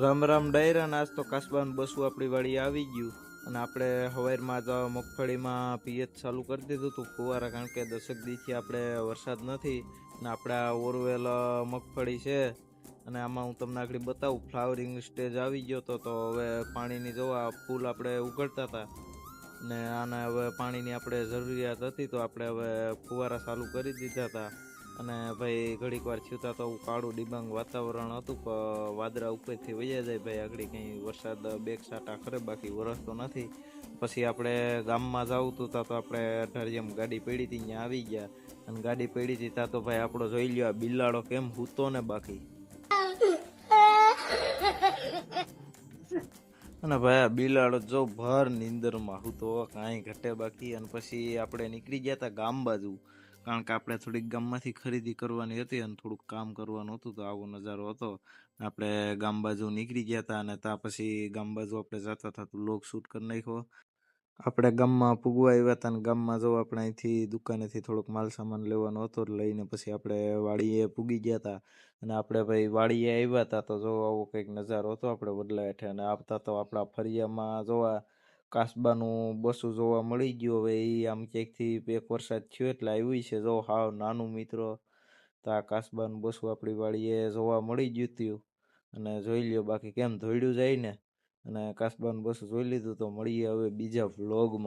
રામ રામ ડાયરા ને આજ તો કાસબાન બસું આપણી વાડી આવી ગયું અને આપણે હવારમાં જ મગફળીમાં પિયત ચાલુ કરી દીધું હતું ફુવારા, કારણ કે દશક દીથી આપણે વરસાદ નથી ને આપણે આ ઓરવેલ મગફળી છે અને આમાં હું તમને આગળ બતાવું ફ્લાવરિંગ સ્ટેજ આવી ગયો તો હવે પાણીની જોવા ફૂલ આપણે ઉગડતા હતા ને આને હવે પાણીની આપણે જરૂરિયાત હતી તો આપણે હવે ફુવારા ચાલુ કરી દીધા હતા. અને ભાઈ ઘડીક વાર થયું તા તો કાળું ડિબાંગ વાતાવરણ હતું પણ વાદળા ઉપરથી વયા જાય ભાઈ, આગળ કંઈ વરસાદ બેક સાટા ખરે બાકી વરસતો નથી. પછી આપણે ગામમાં જવું હતું તો આપણે અઢારિયામ ગાડી પડી હતી ત્યાં આવી ગયા અને ગાડી પડી હતી ત્યાં તો ભાઈ આપણો જોઈ લ્યો આ બિલાડો કેમ હૂતો ને બાકી. અને ભાઈ આ બિલાડો જો ભર નીંદરમાં હું તો કાંઈ ઘટે બાકી. અને પછી આપણે નીકળી ગયા હતા ગામ બાજુ, કારણ કે આપણે થોડીક ગામમાંથી ખરીદી કરવાની હતી અને થોડુંક કામ કરવાનું હતું તો આવો નજારો હતો. આપણે ગામ બાજુ નીકળી ગયા હતા અને ત્યાં પછી ગામ બાજુ આપણે જતા હતા તો લોક શૂટ કરી નાખ્યો. આપણે ગામમાં પૂગવા આવ્યા હતા અને ગામમાં જો આપણે અહીંથી દુકાનેથી થોડોક માલ સામાન લેવાનો હતો લઈને પછી આપણે વાડીએ પૂગી ગયા હતા. અને આપણે ભાઈ વાડીએ આવ્યા હતા તો જો આવો કંઈક નજારો હતો આપણે વડલા હેઠે, અને આવતા તો આપણા ફરિયામાં જોવા કાસબાનું બસું જોવા મળી ગયું. હવે એ આમ ક્યાંકથી એક વરસાદ થયો એટલે આવ્યું છે જો હાવ નાનું મિત્રો, તો આ કાસબાનું બસું આપણી વાડીએ જોવા મળી ગયું હતું. અને જોઈ લ્યો બાકી કેમ ધોઈડું જાય ને. અને કાસબાનું બસું જોઈ લીધું તો મળીએ હવે બીજા વ્લોગમાં.